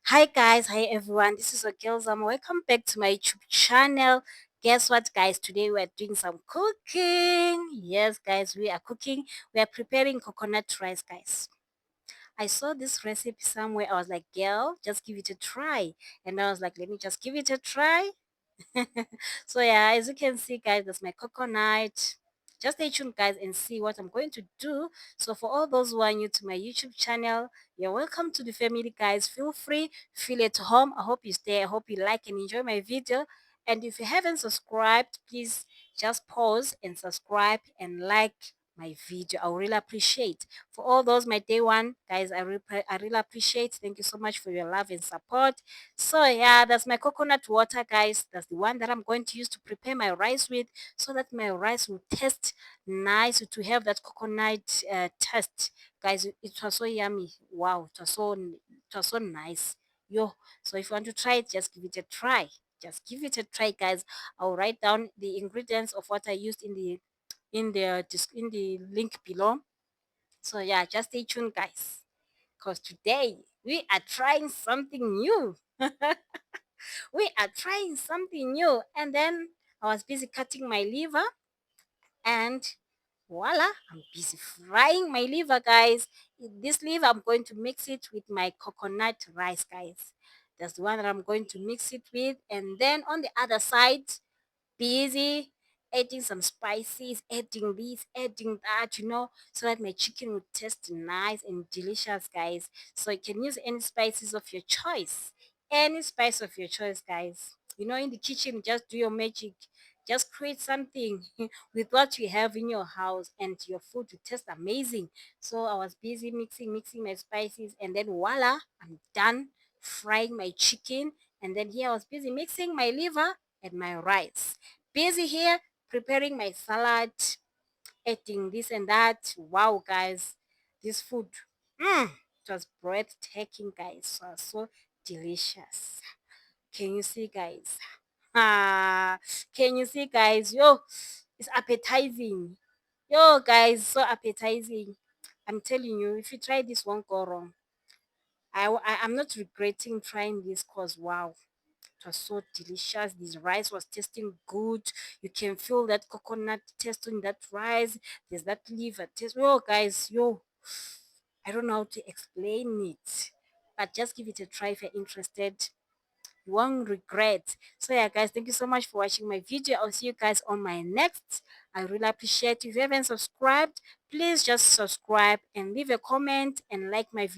Hi guys, hi everyone. This is Ogilzam. Welcome back to my YouTube channel. Guess what, guys? Today we are doing some cooking. Yes, guys, we are cooking. We are preparing coconut rice, guys. I saw this recipe somewhere. I was like, girl, just give it a try. And I was like, let me just give it a try. So yeah, as you can see, guys, that's my coconut. Just stay tuned, guys, and see what I'm going to do. So for all those who are new to my YouTube channel, you're welcome to the family, guys. Feel free, feel at home. I hope you stay. I hope you like and enjoy my video. And if you haven't subscribed, please just pause and subscribe and like my video. I really appreciate. For all those my day one guys, I really appreciate. Thank you so much for your love and support. So yeah, that's my coconut water, guys. That's the one that I'm going to use to prepare my rice with, so that my rice will taste nice, to have that coconut taste, guys. It was so yummy. Wow, it was so nice. Yo, so if you want to try it, just give it a try. Just give it a try, guys. I'll write down the ingredients of what I used in the link below. So yeah, just stay tuned, guys, because today we are trying something new. We are trying something new. And then I was busy cutting my liver, and voila, I'm busy frying my liver, guys. This liver, I'm going to mix it with my coconut rice, guys. That's the one that I'm going to mix it with. And then on the other side, busy adding some spices, adding this, adding that, so that my chicken will taste nice and delicious, guys. So you can use any spices of your choice. Any spice of your choice, guys. In the kitchen, just do your magic. Just create something with what you have in your house, and your food will taste amazing. So I was busy mixing my spices, and then voila, I'm done frying my chicken. And then here I was busy mixing my liver and my rice. Busy here preparing my salad, eating this and that. Wow, guys, this food, it was breathtaking, guys. It was so delicious. Can you see, guys? Ah, can you see, guys? Yo, it's appetizing. Yo, guys, so appetizing. I'm telling you, if you try this, won't go wrong. I'm not regretting trying this, cause wow, it was so delicious. This rice was tasting good. You can feel that coconut taste in that rice. There's that liver taste. Yo, guys, yo, I don't know how to explain it, but just give it a try if you're interested. You won't regret. So yeah, guys, thank you so much for watching my video. I'll see you guys on my next. I really appreciate you. If you haven't subscribed, please just subscribe and leave a comment and like my video.